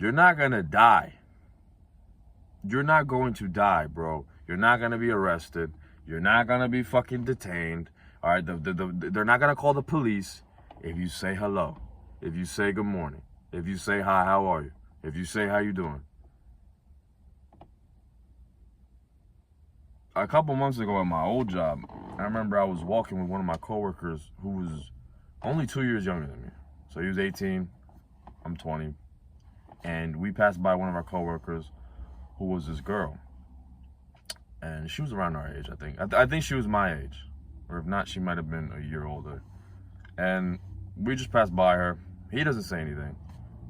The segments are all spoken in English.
You're not gonna die. You're not going to die, bro. You're not gonna be arrested. You're not gonna be fucking detained. All right, they're not gonna call the police if you say hello, if you say good morning, if you say hi, how are you, if you say how you doing. A couple months ago at my old job, I remember I was walking with one of my coworkers who was only 2 years younger than me. So he was 18, I'm 20, and we passed by one of our coworkers who was this girl, and she was around our age, I think. I think she was my age, or if not, she might have been a year older. And we just passed by her. He doesn't say anything.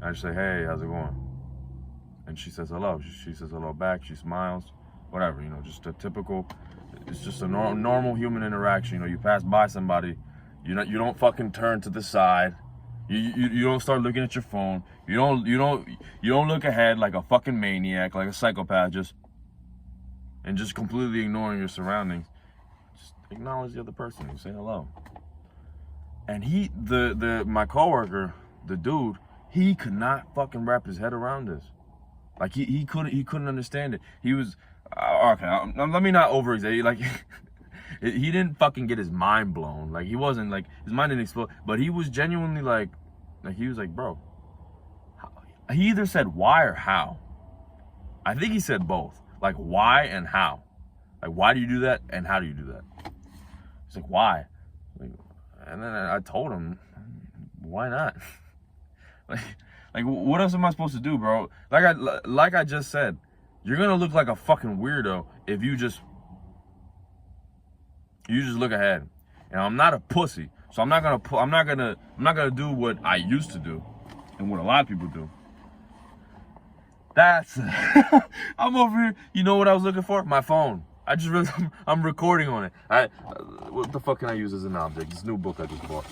I just say, hey, how's it going? And she says hello. She says hello back. She smiles. Whatever, just a typical, it's just a normal human interaction. You pass by somebody, you don't fucking turn to the side. You don't start looking at your phone. You don't look ahead like a fucking maniac, like a psychopath, just completely ignoring your surroundings. Just acknowledge the other person. You say hello. And my coworker, the dude, he could not fucking wrap his head around this. Like he couldn't understand it. He was okay. Let me not over-exaggerate. Like he didn't fucking get his mind blown. Like he wasn't like his mind didn't explode. But he was genuinely like he was like, bro. He either said why or how. I think he said both. Like why and how. Like why do you do that and how do you do that? He's like why. And then I told him why not. Like what else am I supposed to do, bro? Like I just said, you're gonna look like a fucking weirdo if you just look ahead. And I'm not a pussy, so I'm not gonna do what I used to do, and what a lot of people do. That's I'm over here. You know what I was looking for? My phone. I'm recording on it. What the fuck can I use as an object? This new book I just bought.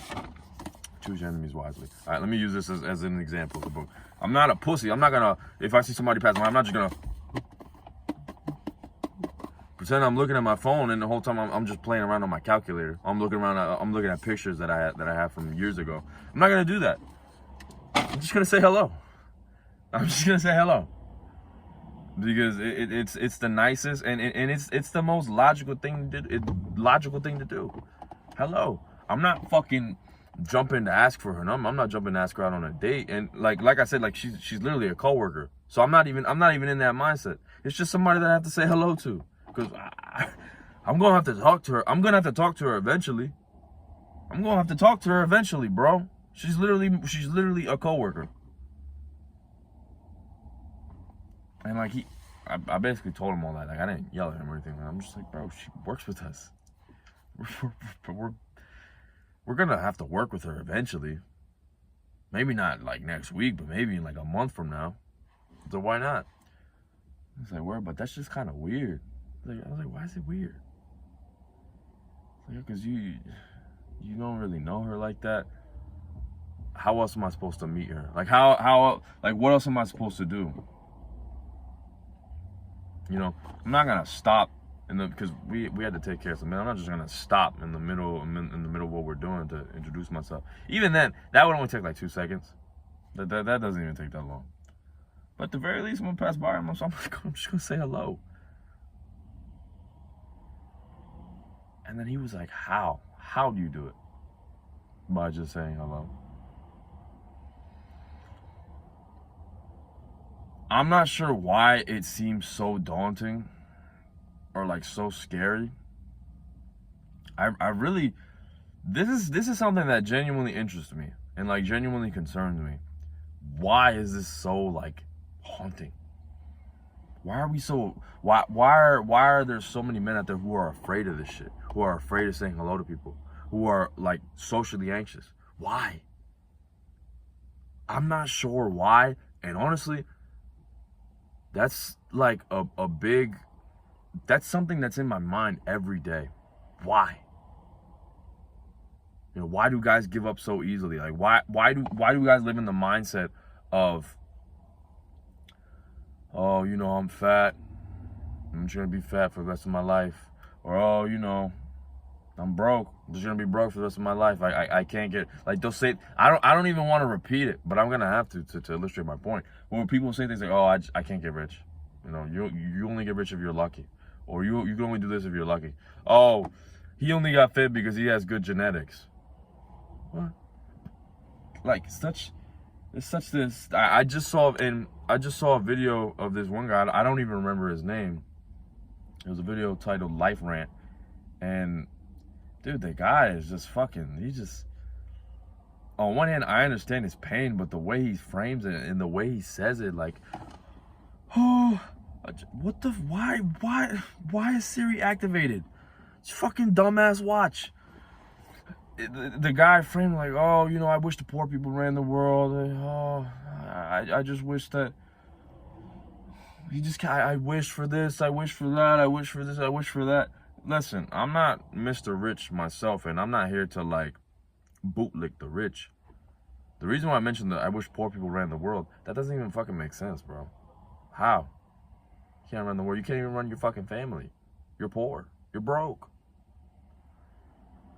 Choose your enemies wisely. All right, let me use this as an example of the book. I'm not a pussy. I'm not gonna, if I see somebody pass by, I'm not just gonna pretend I'm looking at my phone and the whole time I'm just playing around on my calculator. I'm looking at pictures that I have from years ago. I'm not gonna do that. I'm just gonna say hello. I'm just gonna say hello. Because it's the nicest and it's the most logical thing to do. Hello. I'm not fucking jumping to ask for her number. I'm not jumping to ask her out on a date. And like I said, like she's literally a coworker. So I'm not even in that mindset. It's just somebody that I have to say hello to. Because I'm gonna have to talk to her. I'm gonna have to talk to her eventually. Bro. She's literally a coworker. And like I basically told him all that. Like I didn't yell at him or anything. I'm just like, bro, she works with us. We're gonna have to work with her eventually. Maybe not like next week, but maybe in like a month from now. So why not? I was like, word, but that's just kind of weird. I was like, why is it weird? Like, because you don't really know her like that. How else am I supposed to meet her? Like what else am I supposed to do? I'm not gonna stop because we had to take care of something. I'm not just gonna stop in the middle of what we're doing to introduce myself. Even then, that would only take like 2 seconds. That doesn't even take that long. But at the very least, I'm gonna pass by him. I'm just gonna say hello. And then he was like, "How? How do you do it?" By just saying hello. I'm not sure why it seems so daunting or like so scary. I really, this is something that genuinely interests me and like genuinely concerns me. Why is this so like haunting? Why are there so many men out there who are afraid of this shit? Who are afraid of saying hello to people? Who are like socially anxious? Why? I'm not sure why. And honestly, that's like a big, that's something that's in my mind every day. Why? Why do guys give up so easily? Like why do guys live in the mindset of, oh, I'm fat. I'm just gonna be fat for the rest of my life. Or, oh, I'm broke. I'm just gonna be broke for the rest of my life. I can't get, like, they'll say, I don't even want to repeat it, but I'm gonna have to illustrate my point. When people say things like, oh, I can't get rich. You know, you only get rich if you're lucky, or you can only do this if you're lucky. Oh, he only got fit because he has good genetics. What? Like, it's such this. I just saw a video of this one guy. I don't even remember his name. It was a video titled Life Rant, and dude, the guy is just fucking, he just, on one hand, I understand his pain, but the way he frames it and the way he says it, like, oh, what the, why is Siri activated? It's fucking dumbass watch. The guy framed like, oh, you know, I wish the poor people ran the world. Oh, I just wish that, I wish for this, I wish for that, I wish for this, I wish for that. Listen, I'm not Mr. Rich myself, and I'm not here to, like, bootlick the rich. The reason why I mentioned that I wish poor people ran the world, that doesn't even fucking make sense, bro. How? You can't run the world. You can't even run your fucking family. You're poor. You're broke.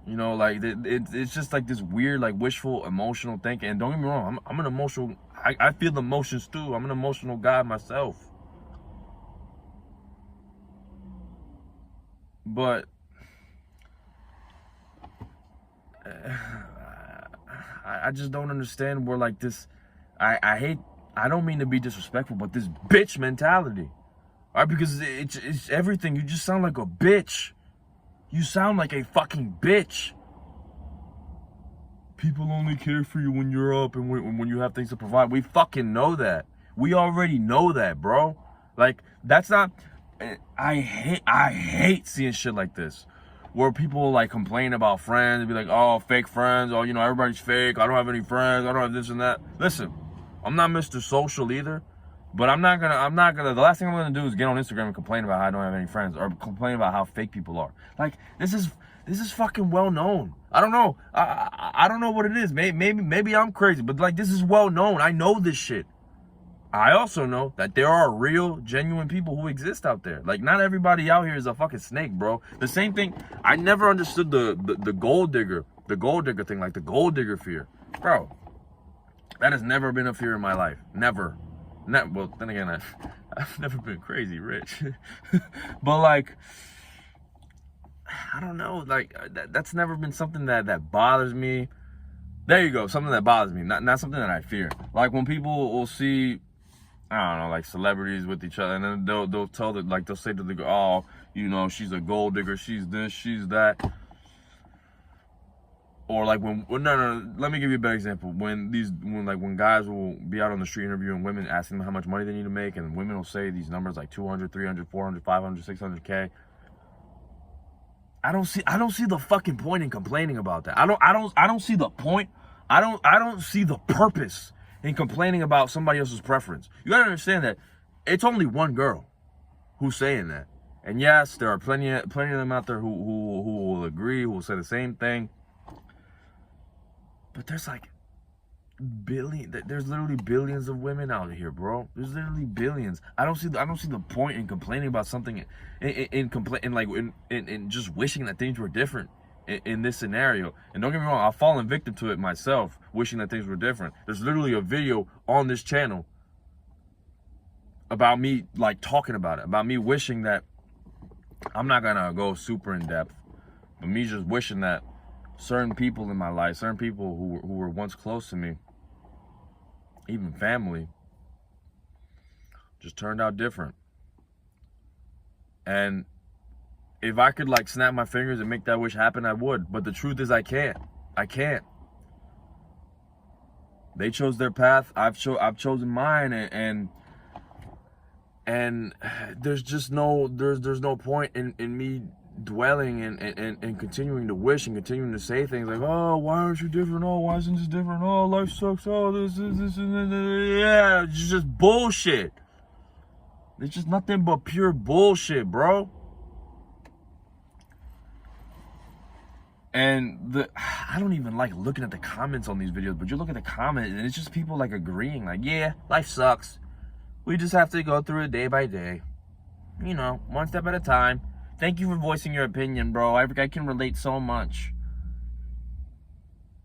You know, like, it's just like this weird, like, wishful, emotional thinking. And don't get me wrong, I'm an emotional, I feel the emotions too. I'm an emotional guy myself. But I just don't understand where, like, this, I don't mean to be disrespectful, but this bitch mentality, all right? Because it's everything. You just sound like a bitch. You sound like a fucking bitch. People only care for you when you're up and when you have things to provide. We fucking know that. We already know that, bro. Like, that's not, I hate seeing shit like this, where people, like, complain about friends and be like, oh, fake friends, oh, you know, everybody's fake, I don't have any friends, I don't have this and that. Listen, I'm not Mr. Social either, but I'm not gonna, the last thing I'm gonna do is get on Instagram and complain about how I don't have any friends, or complain about how fake people are. Like, this is fucking well known. I don't know, I don't know what it is. Maybe I'm crazy, but, like, this is well known. I know this shit. I also know that there are real, genuine people who exist out there. Like, not everybody out here is a fucking snake, bro. The same thing, I never understood the gold digger thing, like the gold digger fear. Bro, that has never been a fear in my life. Never. Well, then again, I've never been crazy rich. But, like, I don't know, like, that's never been something that bothers me. There you go, something that bothers me, not something that I fear. Like, when people will see, I don't know, like, celebrities with each other, and then they'll tell them, like, they'll say to the girl, oh, you know, she's a gold digger, she's this, she's that. Or, like, no, let me give you a better example. When guys will be out on the street interviewing women, asking them how much money they need to make, and women will say these numbers like 200, 300, 400, 500, 600K. I don't see the fucking point in complaining about that. I don't see the point. I don't see the purpose in complaining about somebody else's preference. You gotta understand that it's only one girl who's saying that. And yes, there are plenty of them out there who will agree, who will say the same thing. But there's like there's literally billions of women out here, bro. There's literally billions. I don't see the point in complaining about something, in just wishing that things were different in this scenario. And don't get me wrong, I've fallen victim to it myself, wishing that things were different. There's literally a video on this channel about me, like, talking about it, about me wishing that, I'm not gonna go super in depth, but me just wishing that certain people in my life, certain people who were once close to me, even family, just turned out different. And if I could, like, snap my fingers and make that wish happen, I would. But the truth is, I can't. They chose their path. I've chosen mine, and there's just no point in me dwelling and continuing to wish and continuing to say things like, oh, why aren't you different? Oh, why isn't this different? Oh, life sucks. Oh, this and yeah, it's just bullshit. It's just nothing but pure bullshit, bro. And I don't even like looking at the comments on these videos, but you look at the comments and it's just people, like, agreeing, like, yeah, life sucks. We just have to go through it day by day. You know, one step at a time. Thank you for voicing your opinion, bro. I can relate so much.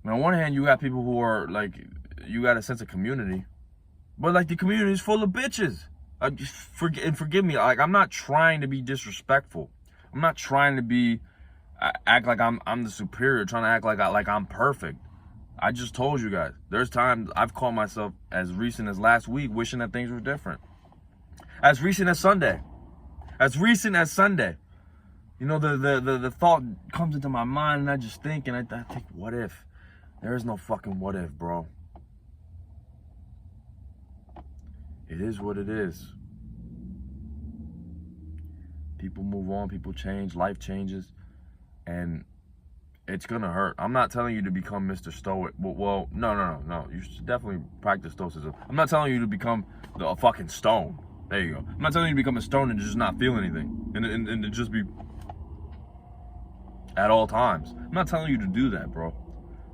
On one hand, you got people who are like, you got a sense of community, but like the community is full of bitches. Forgive me, like I'm not trying to be disrespectful. I'm not trying to be act like I'm the superior, trying to act like I'm perfect. I just told you guys, there's times I've caught myself as recent as last week wishing that things were different. As recent as Sunday. As recent as Sunday. You know, the thought comes into my mind and I just think, and I think, what if? There is no fucking what if, bro. It is what it is. People move on, people change, life changes, and it's gonna hurt. I'm not telling you to become Mr. Stoic. Well, no. You should definitely practice stoicism. I'm not telling you to become a fucking stone. There you go. I'm not telling you to become a stone and just not feel anything and to just be at all times. I'm not telling you to do that, bro.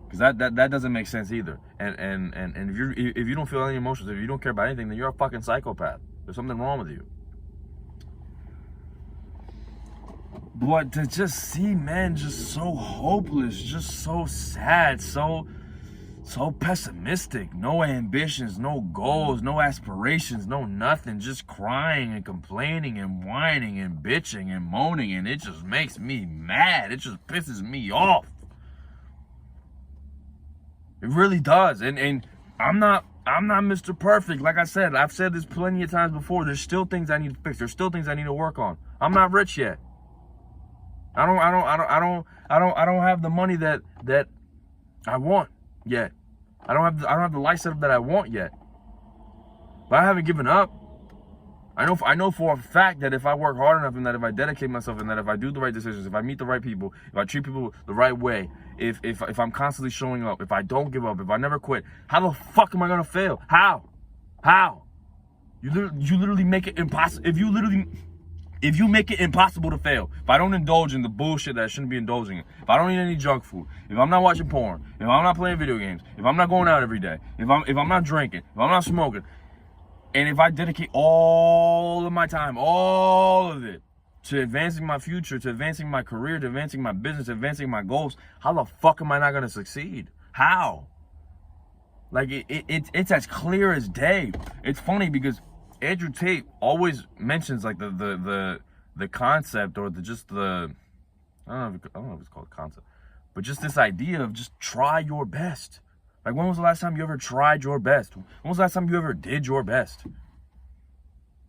Because that doesn't make sense either. And if you don't feel any emotions, if you don't care about anything, then you're a fucking psychopath. There's something wrong with you. But to just see men just so hopeless, just so sad, so pessimistic, no ambitions, no goals, no aspirations, no nothing, just crying and complaining and whining and bitching and moaning, and it just makes me mad. It just pisses me off. It really does. And I'm not Mr. Perfect. Like I said, I've said this plenty of times before. There's still things I need to fix. There's still things I need to work on. I'm not rich yet. I don't have the money that I want yet. I don't have the life setup that I want yet. But I haven't given up. I know for a fact that if I work hard enough and that if I dedicate myself and that if I do the right decisions, if I meet the right people, if I treat people the right way, if I'm constantly showing up, if I don't give up, if I never quit, how the fuck am I gonna fail? How? You literally make it impossible. If you make it impossible to fail, if I don't indulge in the bullshit that I shouldn't be indulging in, if I don't eat any junk food, if I'm not watching porn, if I'm not playing video games, if I'm not going out every day, if I'm not drinking, if I'm not smoking, and if I dedicate all of my time, all of it, to advancing my future, to advancing my career, to advancing my business, to advancing my goals, how the fuck am I not gonna succeed? How? Like it's as clear as day. It's funny because Andrew Tate always mentions like the concept or I don't know if it's called concept, but just this idea of just try your best. Like, when was the last time you ever tried your best? When was the last time you ever did your best?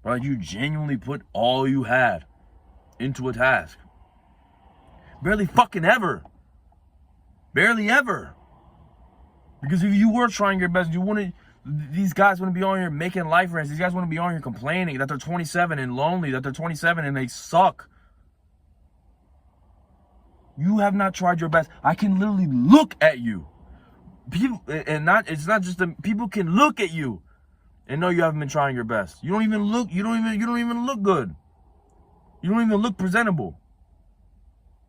Or like you genuinely put all you had into a task? Barely fucking ever. Barely ever. Because if you were trying your best, these guys wouldn't be on here making life rants. These guys wouldn't be on here complaining that they're 27 and lonely, that they're 27 and they suck. You have not tried your best. I can literally look at you. It's not just people can look at you and know you haven't been trying your best. You don't even look good. You don't even look presentable.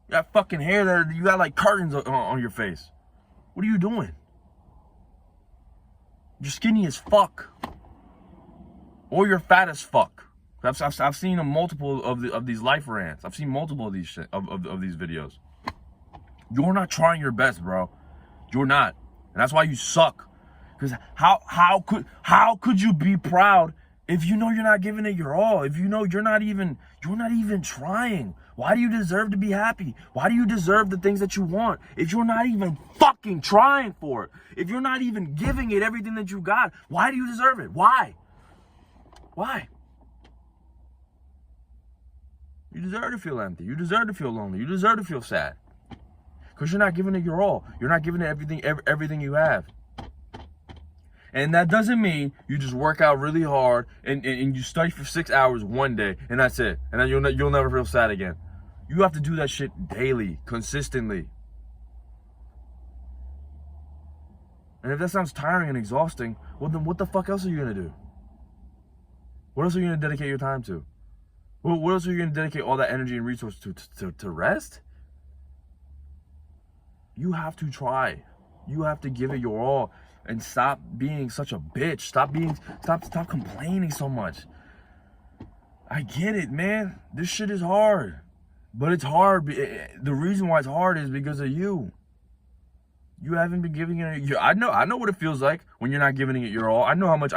You got fucking hair that you got like curtains on your face. What are you doing? You're skinny as fuck. Or you're fat as fuck. I've seen multiple of these life rants. I've seen multiple of these shit of these videos. You're not trying your best, bro. You're not. And that's why you suck. Because how could you be proud if you know you're not giving it your all? If you know you're not even trying? Why do you deserve to be happy? Why do you deserve the things that you want if you're not even fucking trying for it? If you're not even giving it everything that you got, why do you deserve it? Why? You deserve to feel empty. You deserve to feel lonely. You deserve to feel sad. Because you're not giving it your all. You're not giving it everything you have. And that doesn't mean you just work out really hard and you study for 6 hours one day and that's it. And then you'll never feel sad again. You have to do that shit daily, consistently. And if that sounds tiring and exhausting, well then what the fuck else are you going to do? What else are you going to dedicate your time to? What else are you going to dedicate all that energy and resource to rest? You have to try. You have to give it your all and stop being such a bitch. Stop complaining so much. I get it, man. This shit is hard. But it's hard. The reason why it's hard is because of you. You haven't been giving it. I know what it feels like when you're not giving it your all. I know how much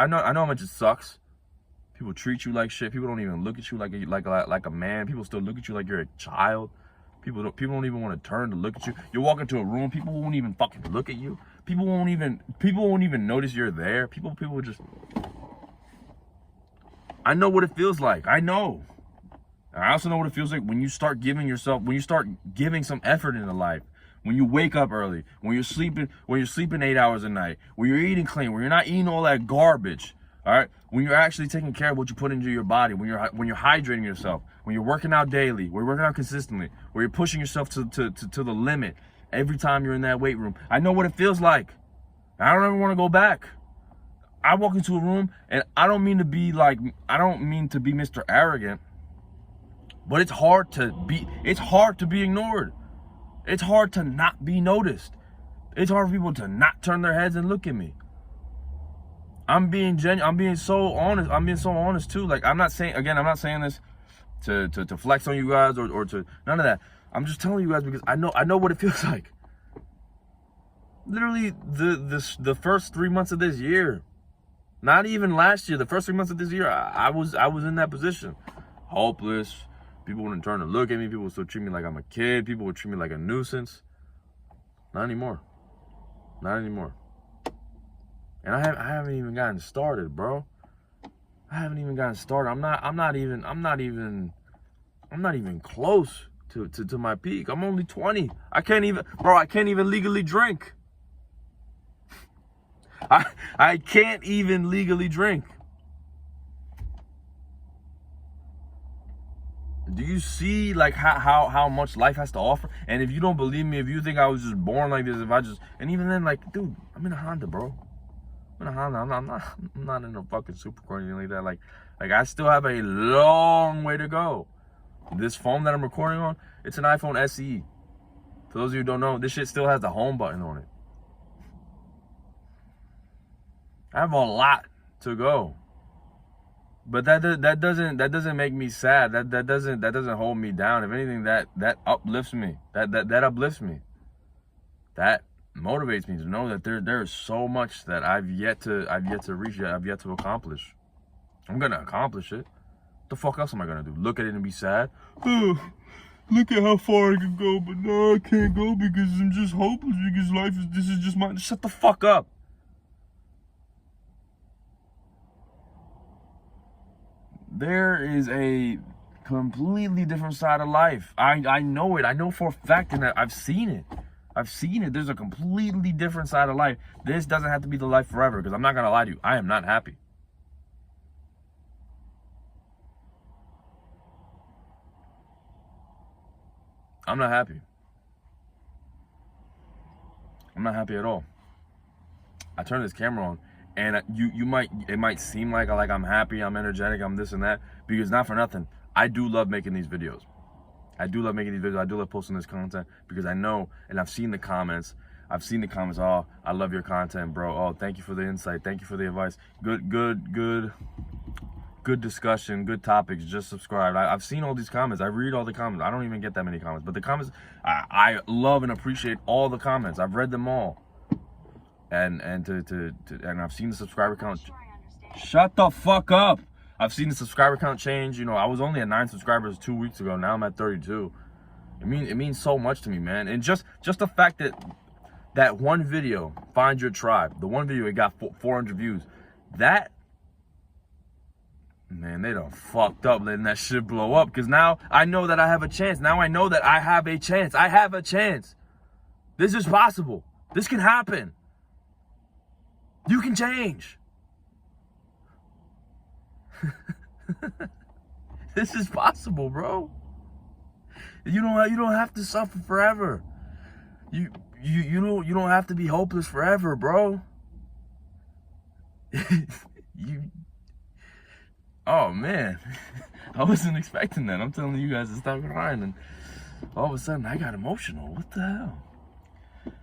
it sucks. People treat you like shit. People don't even look at you like a man. People still look at you like you're a child. People don't even want to turn to look at you. You walk into a room, people won't even fucking look at you. People won't even notice you're there. People just. I know what it feels like. I know. I also know what it feels like when you start giving some effort into life. When you wake up early, when you're sleeping 8 hours a night, when you're eating clean, when you're not eating all that garbage, all right? When you're actually taking care of what you put into your body, when you're hydrating yourself, when you're working out daily, when you're working out consistently, when you're pushing yourself to the limit every time you're in that weight room. I know what it feels like. I don't ever want to go back. I walk into a room, and I don't mean to be Mr. Arrogant, but it's hard to be ignored. It's hard to not be noticed. It's hard for people to not turn their heads and look at me. I'm being genuine. I'm being so honest too. Like, I'm not saying this to flex on you guys or to none of that. I'm just telling you guys because I know what it feels like. Literally the first 3 months of this year, not even last year, the first 3 months of this year, I was in that position. Hopeless. People wouldn't turn to look at me. People would still treat me like I'm a kid. People would treat me like a nuisance. Not anymore. Not anymore. And I haven't even gotten started, bro. I haven't even gotten started. I'm not even close to my peak. I'm only 20. I can't even legally drink. I can't even legally drink. Do you see like how much life has to offer? And if you don't believe me, if you think I was just born like this, and even then, like, dude, I'm in a Honda, bro. I'm in a Honda. I'm not in a fucking supercar or anything like that. Like I still have a long way to go. This phone that I'm recording on, it's an iPhone SE. For those of you who don't know, this shit still has the home button on it. I have a lot to go. But that doesn't make me sad. That doesn't hold me down. If anything, that uplifts me. That uplifts me. That motivates me to know that there is so much that I've yet to reach. I've yet to accomplish. I'm gonna accomplish it. What the fuck else am I gonna do? Look at it and be sad? Oh, look at how far I can go, but no, I can't go because I'm just hopeless. Because this is just mine. Shut the fuck up. There is a completely different side of life. I know it. I know for a fact, and I've seen it. There's a completely different side of life. This doesn't have to be the life forever, because I'm not going to lie to you. I am not happy. I'm not happy. I'm not happy at all. I turn this camera on, and it might seem like I'm happy, I'm energetic, I'm this and that, because not for nothing, I do love making these videos. I do love posting this content, because I know, and I've seen the comments. Oh, I love your content, bro. Oh, thank you for the insight. Thank you for the advice. Good discussion, good topics. Just subscribe. I've seen all these comments. I read all the comments. I don't even get that many comments, but the comments, I love and appreciate all the comments. I've read them all. And I've seen the subscriber count. Shut the fuck up. I've seen the subscriber count change. You know, I was only at 9 subscribers 2 weeks ago. Now I'm at 32. It means so much to me, man. And just the fact that one video, Find Your Tribe, the one video, it got 400 views. That, man, they done fucked up letting that shit blow up, because now I know that I have a chance. Now I know that I have a chance. I have a chance. This is possible. This can happen. You can change. This is possible, bro. You don't have to suffer forever. You don't have to be hopeless forever, bro. Oh man, I wasn't expecting that. I'm telling you guys to stop crying, and all of a sudden I got emotional. What the hell?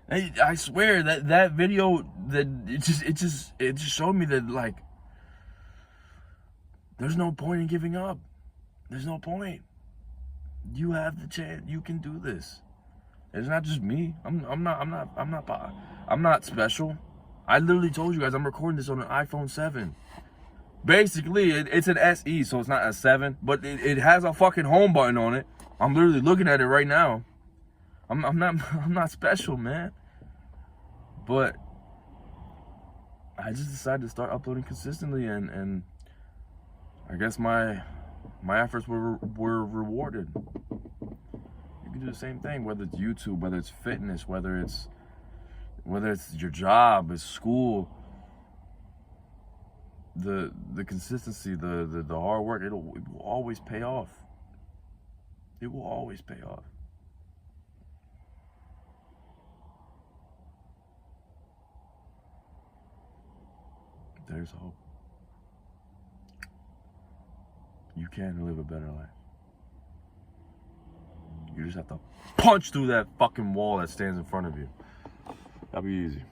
I swear that video, that it just showed me that, like, there's no point in giving up. There's no point. You have the chance. You can do this. It's not just me. I'm not special. I literally told you guys I'm recording this on an iPhone 7. Basically, it's an SE, so it's not a 7, but it has a fucking home button on it. I'm literally looking at it right now. I'm not special, man. But I just decided to start uploading consistently, and I guess my efforts were rewarded. You can do the same thing, whether it's YouTube, whether it's fitness, whether it's your job, it's school. The consistency, the hard work, it will always pay off. It will always pay off. There's hope. You can live a better life. You just have to punch through that fucking wall that stands in front of you. That'll be easy.